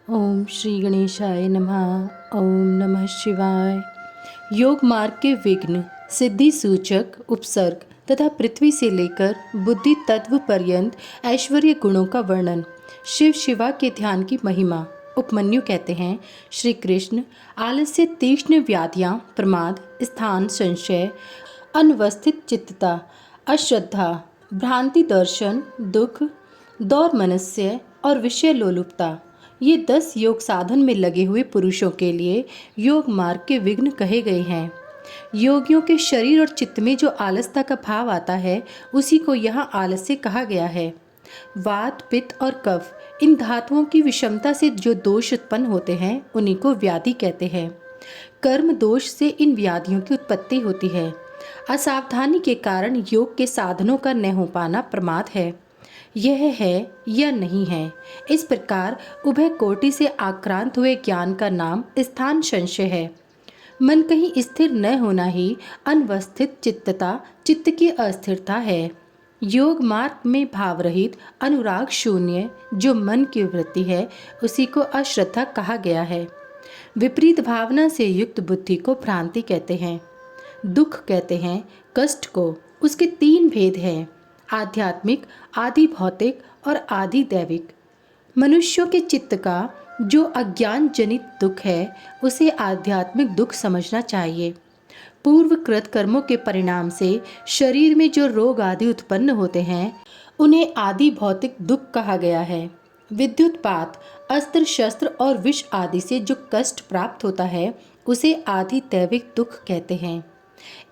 ओम श्री गणेशाय नमः। ओम नमः शिवाय। योग मार्ग के विघ्न, सिद्धि सूचक उपसर्ग तथा पृथ्वी से लेकर बुद्धि तत्व पर्यंत ऐश्वर्य गुणों का वर्णन। शिव शिवा के ध्यान की महिमा। उपमन्यु कहते हैं, श्री कृष्ण आलस्य, तीक्ष्ण व्याधियाँ, प्रमाद, स्थान संशय, अनवस्थित चित्तता, अश्रद्धा, भ्रांति दर्शन, दुख, दौर मनस्य और विषय लोलुपता, ये 10 योग साधन में लगे हुए पुरुषों के लिए योग मार्ग के विघ्न कहे गए हैं। योगियों के शरीर और चित्त में जो आलसता का भाव आता है, उसी को यहाँ आलस्य कहा गया है। वात, पित्त और कफ, इन धातुओं की विषमता से जो दोष उत्पन्न होते हैं, उन्हीं को व्याधि कहते हैं। कर्म दोष से इन व्याधियों की उत्पत्ति होती है। असावधानी के कारण योग के साधनों का न हो पाना प्रमाद है। यह है या नहीं है, इस प्रकार उभय कोटि से आक्रांत हुए ज्ञान का नाम स्थान संशय है। मन कहीं स्थिर न होना ही अनवस्थित चित्तता, चित्त की अस्थिरता है। योग मार्ग में भाव रहित, अनुराग शून्य जो मन की वृत्ति है, उसी को अश्रद्धा कहा गया है। विपरीत भावना से युक्त बुद्धि को भ्रांति कहते हैं। दुख कहते हैं कष्ट को। उसके 3 भेद हैं, आध्यात्मिक, आदि भौतिक और आदि दैविक। मनुष्यों के चित्त का जो अज्ञान जनित दुख है, उसे आध्यात्मिक दुख समझना चाहिए। पूर्वकृत कर्मों के परिणाम से शरीर में जो रोग आदि उत्पन्न होते हैं, उन्हें आदि भौतिक दुख कहा गया है। विद्युतपात, अस्त्र शस्त्र और विष आदि से जो कष्ट प्राप्त होता है, उसे आदि दैविक दुख कहते हैं।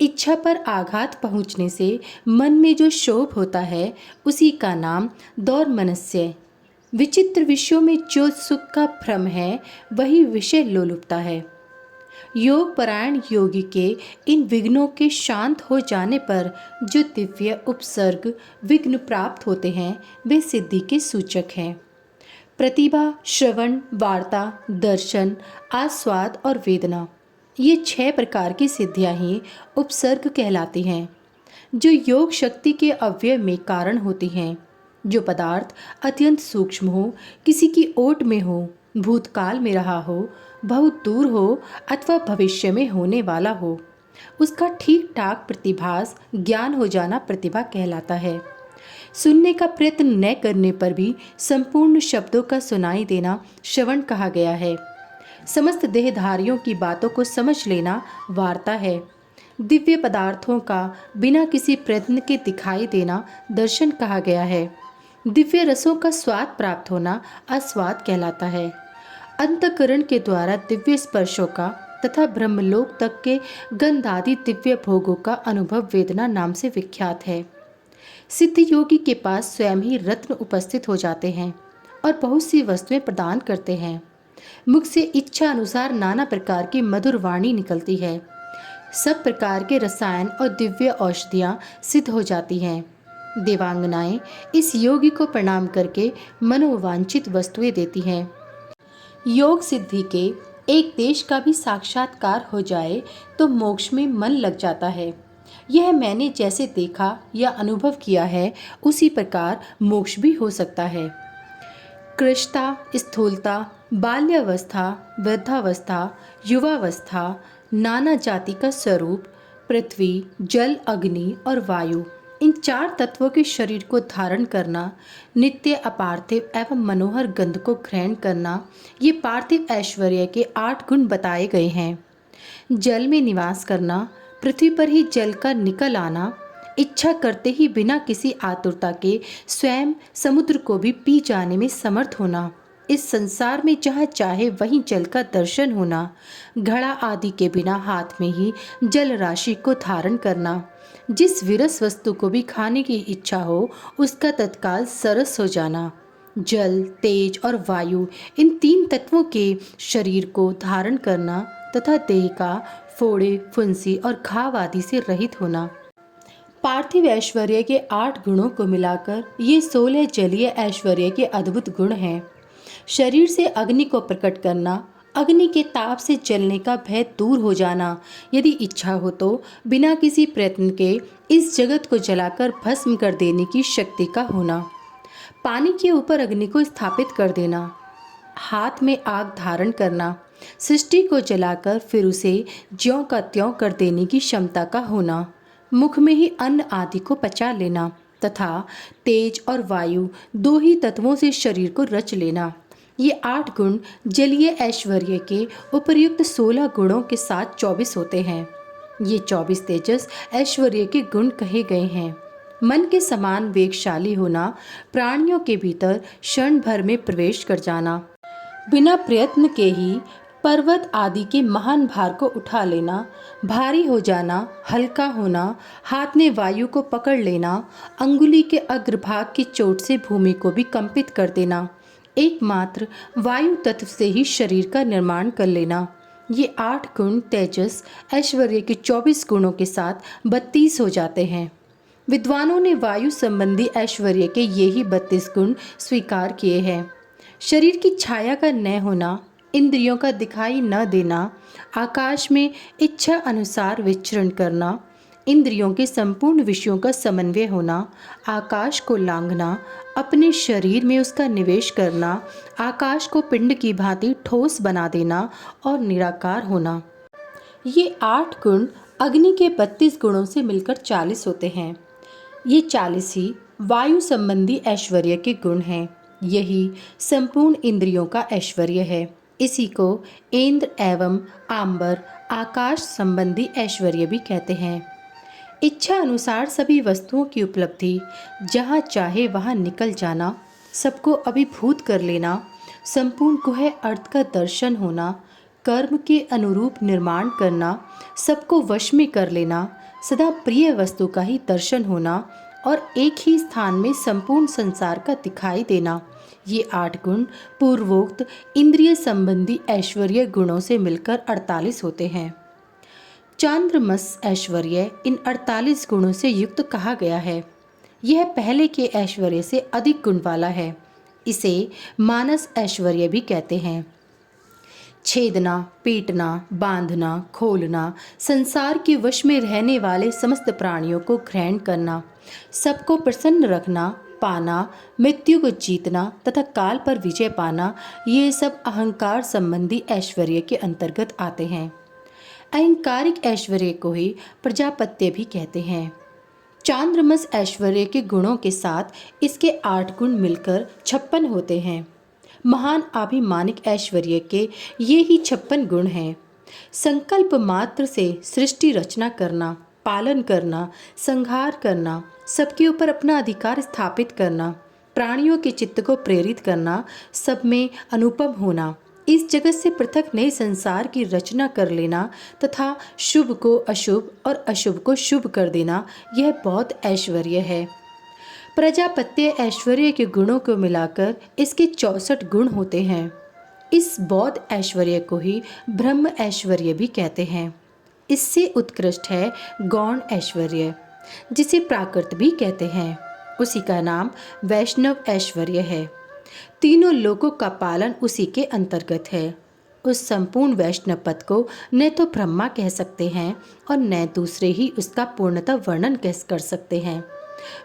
इच्छा पर आघात पहुंचने से मन में जो क्षोभ होता है, उसी का नाम दौर मनस्य। विचित्र विषयों में जो सुख का भ्रम है, वही विषय लोलुपता है। योग परायण योगी के इन विघ्नों के शांत हो जाने पर जो दिव्य उपसर्ग विघ्न प्राप्त होते हैं, वे सिद्धि के सूचक हैं। प्रतिभा, श्रवण, वार्ता, दर्शन, आस्वाद और वेदना, ये 6 प्रकार की सिद्धियां ही उपसर्ग कहलाती हैं, जो योग शक्ति के अव्यय में कारण होती हैं। जो पदार्थ अत्यंत सूक्ष्म हो, किसी की ओट में हो, भूतकाल में रहा हो, बहुत दूर हो अथवा भविष्य में होने वाला हो, उसका ठीक ठाक प्रतिभास ज्ञान हो जाना प्रतिभा कहलाता है। सुनने का प्रयत्न न करने पर भी संपूर्ण शब्दों का सुनाई देना श्रवण कहा गया है। समस्त देहधारियों की बातों को समझ लेना वार्ता है। दिव्य पदार्थों का बिना किसी प्रयत्न के दिखाई देना दर्शन कहा गया है। दिव्य रसों का स्वाद प्राप्त होना आस्वाद कहलाता है। अंतःकरण के द्वारा दिव्य स्पर्शों का तथा ब्रह्मलोक तक के गंधादि दिव्य भोगों का अनुभव वेदना नाम से विख्यात है। सिद्ध योगी के पास स्वयं ही रत्न उपस्थित हो जाते हैं और बहुत सी वस्तुएं प्रदान करते हैं। मुख से इच्छा अनुसार नाना प्रकार की मधुर वाणी निकलती है। सब प्रकार के रसायन और दिव्य औषधियाँ सिद्ध हो जाती हैं। देवांगनाएं इस योगी को प्रणाम करके मनोवांछित वस्तुएं देती हैं। योग सिद्धि के एक देश का भी साक्षात्कार हो जाए तो मोक्ष में मन लग जाता है। यह मैंने जैसे देखा या अनुभव किया है, उसी प्रकार मोक्ष भी हो सकता है। कृशता, स्थूलता, बाल्यावस्था, वृद्धावस्था, युवावस्था, नाना जाति का स्वरूप, पृथ्वी, जल, अग्नि और वायु, इन 4 तत्वों के शरीर को धारण करना, नित्य अपार्थिव एवं मनोहर गंध को ग्रहण करना, ये पार्थिव ऐश्वर्य के 8 गुण बताए गए हैं। जल में निवास करना, पृथ्वी पर ही जल का निकल आना, इच्छा करते ही बिना किसी आतुरता के स्वयं समुद्र को भी पी जाने में समर्थ होना, इस संसार में जहाँ चाहे वहीं जल का दर्शन होना, घड़ा आदि के बिना हाथ में ही जल राशि को धारण करना, जिस विरस वस्तु को भी खाने की इच्छा हो उसका तत्काल सरस हो जाना, जल, तेज और वायु, इन 3 तत्वों के शरीर को धारण करना तथा देह का फोड़े, फुंसी और घाव आदि से रहित होना। पार्थिव ऐश्वर्य के 8 गुणों को मिलाकर ये 16 जलीय ऐश्वर्य के अद्भुत गुण हैं। शरीर से अग्नि को प्रकट करना, अग्नि के ताप से जलने का भय दूर हो जाना, यदि इच्छा हो तो बिना किसी प्रयत्न के इस जगत को जलाकर भस्म कर देने की शक्ति का होना, पानी के ऊपर अग्नि को स्थापित कर देना, हाथ में आग धारण करना, सृष्टि को जलाकर फिर उसे ज्यों का त्यों कर देने की क्षमता का होना, मुख में ही अन्न आदि को पचा लेना तथा तेज और वायु दो ही तत्वों से शरीर को रच लेना, ये 8 गुण जलीय ऐश्वर्य के उपर्युक्त 16 गुणों के साथ 24 होते हैं। ये 24 तेजस ऐश्वर्य के गुण कहे गए हैं। मन के समान वेगशाली होना, प्राणियों के भीतर क्षण भर में प्रवेश कर जाना, बिना प्रयत्न के ही पर्वत आदि के महान भार को उठा लेना, भारी हो जाना, हल्का होना, हाथ में वायु को पकड़ लेना, अंगुली के अग्रभाग की चोट से भूमि को भी कंपित कर देना, एकमात्र वायु तत्व से ही शरीर का निर्माण कर लेना, ये 8 गुण तेजस ऐश्वर्य के 24 गुणों के साथ 32 हो जाते हैं। विद्वानों ने वायु संबंधी ऐश्वर्य के ये ही 32 गुण स्वीकार किए हैं। शरीर की छाया का न होना, इंद्रियों का दिखाई न देना, आकाश में इच्छा अनुसार विचरण करना, इंद्रियों के संपूर्ण विषयों का समन्वय होना, आकाश को लांघना, अपने शरीर में उसका निवेश करना, आकाश को पिंड की भांति ठोस बना देना और निराकार होना, ये 8 गुण अग्नि के 32 गुणों से मिलकर 40 होते हैं। ये 40 ही वायु संबंधी ऐश्वर्य के गुण हैं। यही संपूर्ण इंद्रियों का ऐश्वर्य है। इसी को इंद्र एवं आंबर आकाश संबंधी ऐश्वर्य भी कहते हैं। इच्छा अनुसार सभी वस्तुओं की उपलब्धि, जहाँ चाहे वहाँ निकल जाना, सबको अभिभूत कर लेना, संपूर्ण गुह्य अर्थ का दर्शन होना, कर्म के अनुरूप निर्माण करना, सबको वश में कर लेना, सदा प्रिय वस्तु का ही दर्शन होना और एक ही स्थान में संपूर्ण संसार का दिखाई देना, ये 8 गुण पूर्वोक्त इंद्रिय संबंधी ऐश्वर्य गुणों से मिलकर 48 होते हैं। चांद्रमस ऐश्वर्य इन 48 गुणों से युक्त कहा गया है। यह पहले के ऐश्वर्य से अधिक गुण वाला है। इसे मानस ऐश्वर्य भी कहते हैं। छेदना, पीटना, बांधना, खोलना, संसार के वश में रहने वाले समस्त प्राणियों को ग्रहण करना, सबको प्रसन्न रखना, पाना, मृत्यु को जीतना तथा काल पर विजय पाना, ये सब अहंकार संबंधी ऐश्वर्य के अंतर्गत आते हैं। अहंकारिक ऐश्वर्य को ही प्रजापत्य भी कहते हैं। चांद्रमस ऐश्वर्य के गुणों के साथ इसके 8 गुण मिलकर 56 होते हैं। महान अभिमानिक ऐश्वर्य के ये ही 56 गुण हैं। संकल्प मात्र से सृष्टि रचना करना, पालन करना, संहार करना, सबके ऊपर अपना अधिकार स्थापित करना, प्राणियों के चित्त को प्रेरित करना, सब में अनुपम होना, इस जगत से पृथक नए संसार की रचना कर लेना तथा शुभ को अशुभ और अशुभ को शुभ कर देना, यह बहुत ऐश्वर्य है। प्रजापत्य ऐश्वर्य के गुणों को मिलाकर इसके 64 गुण होते हैं। इस बौद्ध ऐश्वर्य को ही ब्रह्म ऐश्वर्य भी कहते हैं। इससे उत्कृष्ट है गौण ऐश्वर्य, जिसे प्राकृत भी कहते हैं। उसी का नाम वैष्णव ऐश्वर्य है। तीनों लोकों का पालन उसी के अंतर्गत है। उस संपूर्ण वैष्णव पद को न तो ब्रह्मा कह सकते हैं और न दूसरे ही उसका पूर्णतः वर्णन कर सकते हैं।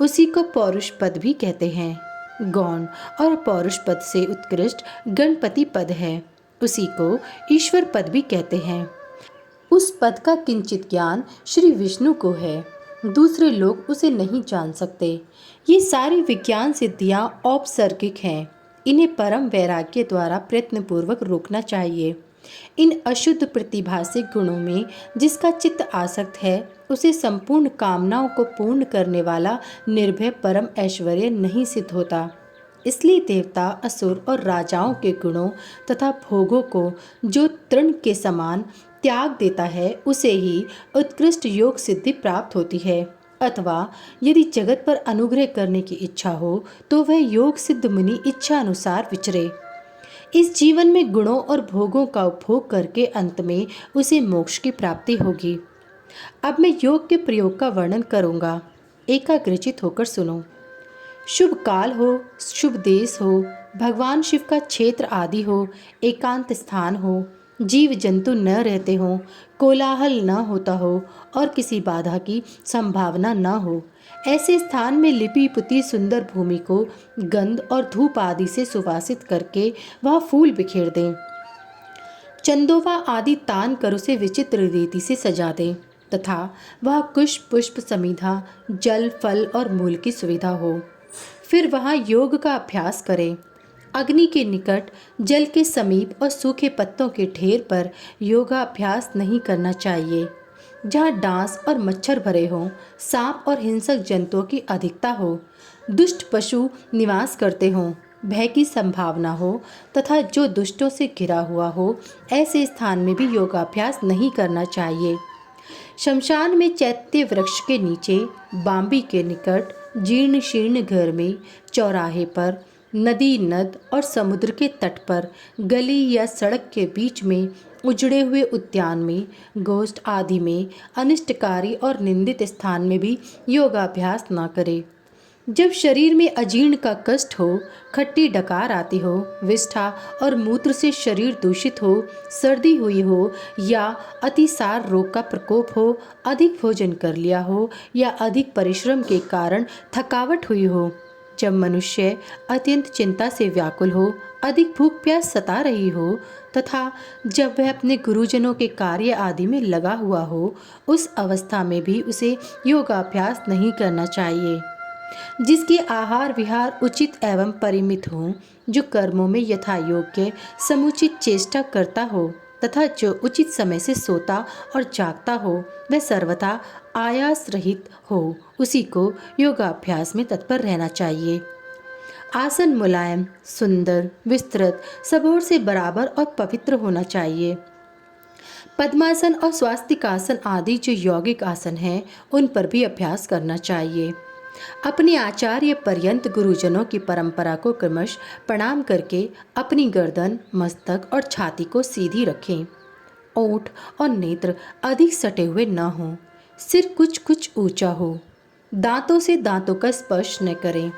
उसी को पौरुष पद भी कहते हैं। गौण और पौरुष पद से उत्कृष्ट गणपति पद है। उसी को ईश्वर पद भी कहते हैं। उस पद का किंचित ज्ञान श्री विष्णु को है, दूसरे लोग उसे नहीं जान सकते। ये सारी विज्ञान सिद्धियां औपसर्गिक हैं। इन्हें परम वैराग्य द्वारा प्रयत्नपूर्वक रोकना चाहिए। इन अशुद्ध प्रतिभा से गुणों में जिसका चित्त आसक्त है, उसे संपूर्ण कामनाओं को पूर्ण करने वाला निर्भय परम ऐश्वर्य नहीं सिद्ध होता। इसलिए देवता, असुर और राजाओं के गुणों तथा भोगों को जो तृण के समान त्याग देता है, उसे ही उत्कृष्ट योग सिद्धि प्राप्त होती है। अथवा यदि जगत पर अनुग्रह करने की इच्छा हो तो वह योग सिद्ध मुनि इच्छा अनुसार विचरे। इस जीवन में गुणों और भोगों का उपभोग करके अंत में उसे मोक्ष की प्राप्ति होगी। अब मैं योग के प्रयोग का वर्णन करूँगा। एकाग्रचित होकर सुनो। शुभ काल हो, शुभ देश हो, भगवान शिव का क्षेत्र आदि हो, एकांत स्थान हो, जीव जंतु न रहते हों, कोलाहल न होता हो और किसी बाधा की संभावना न हो, ऐसे स्थान में लिपि पुती सुंदर भूमि को गंध और धूप आदि से सुवासित करके वह फूल बिखेर दें। चंदोवा आदि तान कर उसे विचित्र रीति से सजा दें तथा वह कुश पुष्प समिधा, जल, फल और मूल की सुविधा हो। फिर वहाँ योग का अभ्यास करें। अग्नि के निकट, जल के समीप और सूखे पत्तों के ढेर पर योगाभ्यास नहीं करना चाहिए। जहाँ डांस और मच्छर भरे हों, सांप और हिंसक जंतुओं की अधिकता हो, दुष्ट पशु निवास करते हों, भय की संभावना हो तथा जो दुष्टों से घिरा हुआ हो, ऐसे स्थान में भी योगाभ्यास नहीं करना चाहिए। शमशान में चैत्य वृक्ष के नीचे, बांबी के निकट, जीर्ण शीर्ण घर में, चौराहे पर, नदी, नद और समुद्र के तट पर, गली या सड़क के बीच में, उजड़े हुए उद्यान में, गोष्ठ आदि में, अनिष्टकारी और निंदित स्थान में भी योगाभ्यास न करें। जब शरीर में अजीर्ण का कष्ट हो, खट्टी डकार आती हो, विष्ठा और मूत्र से शरीर दूषित हो, सर्दी हुई हो या अतिसार रोग का प्रकोप हो, अधिक भोजन कर लिया हो या अधिक परिश्रम के कारण थकावट हुई हो, जब मनुष्य अत्यंत चिंता से व्याकुल हो, अधिक भूख प्यास सता रही हो तथा जब वह अपने गुरुजनों के कार्य आदि में लगा हुआ हो, उस अवस्था में भी उसे योगाभ्यास नहीं करना चाहिए। जिसकी आहार विहार उचित एवं परिमित हो, जो कर्मों में यथा योग्य समुचित चेष्टा करता हो तथा जो उचित समय से सोता और जागता हो, वह सर्वथा आयास रहित हो, उसी को योगाभ्यास में तत्पर रहना चाहिए। आसन मुलायम, सुंदर, विस्तृत, सब ओर से बराबर और पवित्र होना चाहिए। पद्मासन और स्वास्तिकासन आदि जो यौगिक आसन हैं, उन पर भी अभ्यास करना चाहिए। अपने आचार्य पर्यंत गुरुजनों की परंपरा को क्रमश प्रणाम करके अपनी गर्दन, मस्तक और छाती को सीधी रखें। ओठ और नेत्र अधिक सटे हुए न हों, सिर कुछ कुछ ऊंचा हो। दांतों से दांतों का स्पर्श न करें।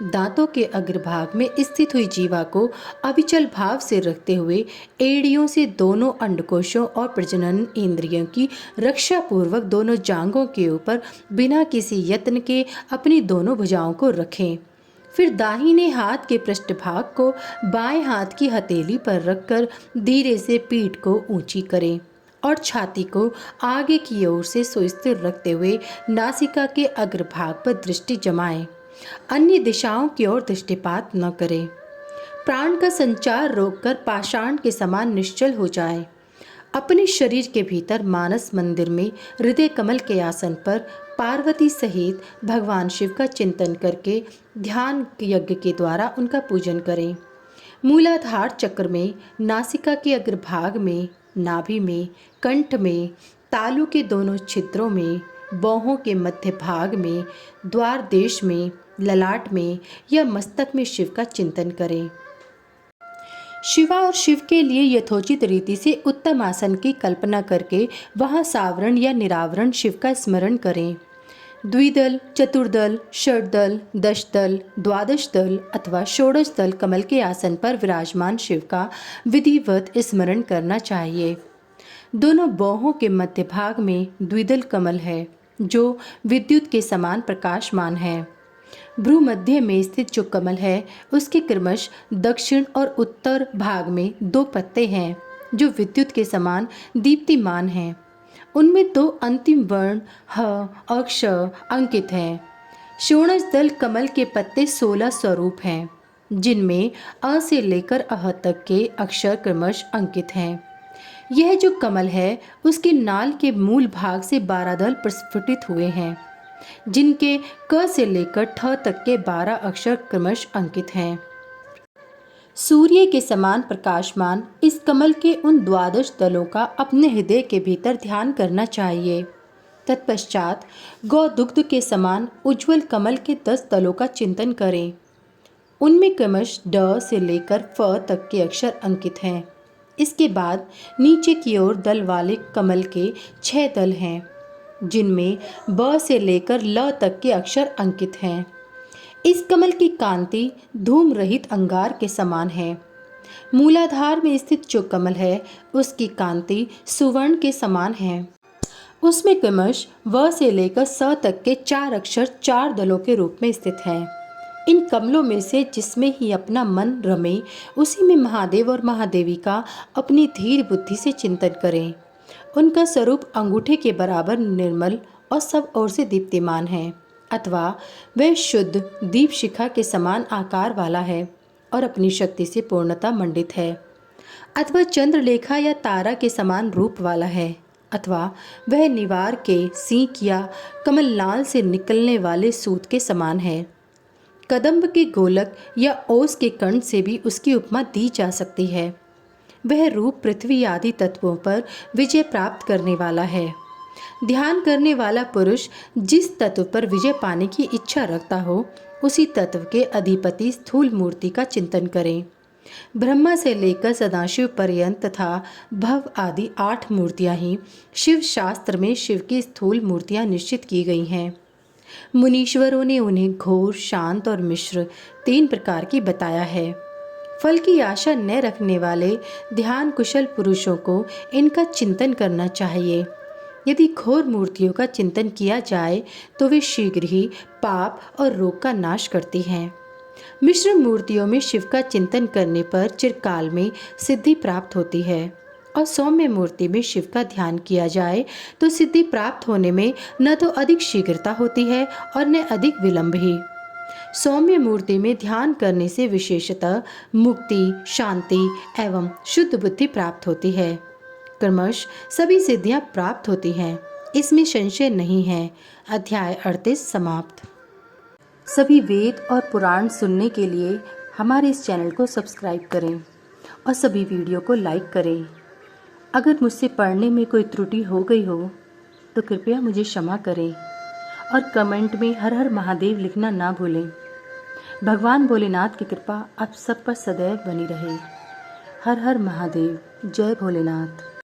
दांतों के अग्रभाग में स्थित हुई जीवा को अविचल भाव से रखते हुए एड़ियों से दोनों अंडकोशों और प्रजनन इंद्रियों की रक्षा पूर्वक दोनों जांघों के ऊपर बिना किसी यत्न के अपनी दोनों भुजाओं को रखें। फिर दाहिने हाथ के पृष्ठभाग को बाएं हाथ की हथेली पर रखकर धीरे से पीठ को ऊंची करें और छाती को आगे की ओर से सुस्थिर रखते हुए नासिका के अग्रभाग पर दृष्टि जमाएं। अन्य दिशाओं की ओर दृष्टिपात न करें। प्राण का संचार रोककर पाषाण के समान निश्चल हो जाए। अपने शरीर के भीतर मानस मंदिर में हृदय कमल के आसन पर पार्वती सहित भगवान शिव का चिंतन करके ध्यान यज्ञ के द्वारा उनका पूजन करें। मूलाधार चक्र में, नासिका के अग्रभाग में, नाभि में, कंठ में, तालू के दोनों छिद्रों में, बाहों के मध्य भाग में, द्वार देश में, ललाट में या मस्तक में शिव का चिंतन करें। शिवा और शिव के लिए यथोचित रीति से उत्तम आसन की कल्पना करके वहां सावरण या निरावरण शिव का स्मरण करें। द्विदल, चतुर्दल, षटदल, दशदल, द्वादश दल अथवा षोडश दल कमल के आसन पर विराजमान शिव का विधिवत स्मरण करना चाहिए। दोनों बाहों के मध्य भाग में द्विदल कमल है जो विद्युत के समान प्रकाशमान है। भ्रू मध्य में स्थित जो कमल है उसके क्रमश दक्षिण और उत्तर भाग में 2 पत्ते हैं जो विद्युत के समान दीप्तिमान हैं। उनमें 2 अंतिम वर्ण ह और क्ष अंकित हैं। षोडश दल कमल के पत्ते 16 स्वरूप हैं जिनमें अ से लेकर अह तक के अक्षर क्रमश अंकित हैं। यह जो कमल है उसके नाल के मूल भाग से 12 दल प्रस्फुटित हुए हैं जिनके क से लेकर ठ तक के 12 अक्षर क्रमश अंकित हैं। सूर्य के समान प्रकाशमान इस कमल के उन 12 दलों का अपने हृदय के भीतर ध्यान करना चाहिए। तत्पश्चात गौ दुग्ध के समान उज्ज्वल कमल के 10 दलों का चिंतन करें। उनमें क्रमश ड से लेकर फ तक के अक्षर अंकित हैं। इसके बाद नीचे की ओर दल वाले कमल के 6 दल हैं जिनमें ब से लेकर ल तक के अक्षर अंकित हैं। इस कमल की कांति धूम रहित अंगार के समान है। मूलाधार में स्थित जो कमल है उसकी कांति सुवर्ण के समान है। उसमें क्रमश व से लेकर स तक के 4 अक्षर 4 दलों के रूप में स्थित हैं। इन कमलों में से जिसमें ही अपना मन रमे, उसी में महादेव और महादेवी का अपनी धीर बुद्धि से चिंतन करें। उनका स्वरूप अंगूठे के बराबर निर्मल और सब ओर से दीप्तिमान है, अथवा वह शुद्ध दीप शिखा के समान आकार वाला है और अपनी शक्ति से पूर्णता मंडित है, अथवा चंद्रलेखा या तारा के समान रूप वाला है, अथवा वह निवार के सींक या कमलनाल से निकलने वाले सूत के समान है। कदम्ब के गोलक या ओस के कण से भी उसकी उपमा दी जा सकती है। वह रूप पृथ्वी आदि तत्वों पर विजय प्राप्त करने वाला है। ध्यान करने वाला पुरुष जिस तत्व पर विजय पाने की इच्छा रखता हो, उसी तत्व के अधिपति स्थूल मूर्ति का चिंतन करें। ब्रह्मा से लेकर सदाशिव पर्यंत तथा भव आदि 8 मूर्तियां ही शिव शास्त्र में शिव की स्थूल मूर्तियां निश्चित की गई हैं। मुनीश्वरों ने उन्हें घोर, शांत और मिश्र 3 प्रकार की बताया है। फल की आशा न रखने वाले ध्यान कुशल पुरुषों को इनका चिंतन करना चाहिए। यदि घोर मूर्तियों का चिंतन किया जाए तो वे शीघ्र ही पाप और रोग का नाश करती हैं। मिश्र मूर्तियों में शिव का चिंतन करने पर चिरकाल में सिद्धि प्राप्त होती है, और सौम्य मूर्ति में शिव का ध्यान किया जाए तो सिद्धि प्राप्त होने में न तो अधिक शीघ्रता होती है और न अधिक विलंब ही। सौम्य मूर्ति में ध्यान करने से विशेषतः मुक्ति, शांति एवं शुद्ध बुद्धि प्राप्त होती है। क्रमश सभी सिद्धियां प्राप्त होती हैं, इसमें संशय नहीं है। अध्याय 38 समाप्त। सभी वेद और पुराण सुनने के लिए हमारे इस चैनल को सब्सक्राइब करें और सभी वीडियो को लाइक करें। अगर मुझसे पढ़ने में कोई त्रुटि हो गई हो तो कृपया मुझे क्षमा करें और कमेंट में हर हर महादेव लिखना ना भूलें। भगवान भोलेनाथ की कृपा आप सब पर सदैव बनी रहे। हर हर महादेव। जय भोलेनाथ।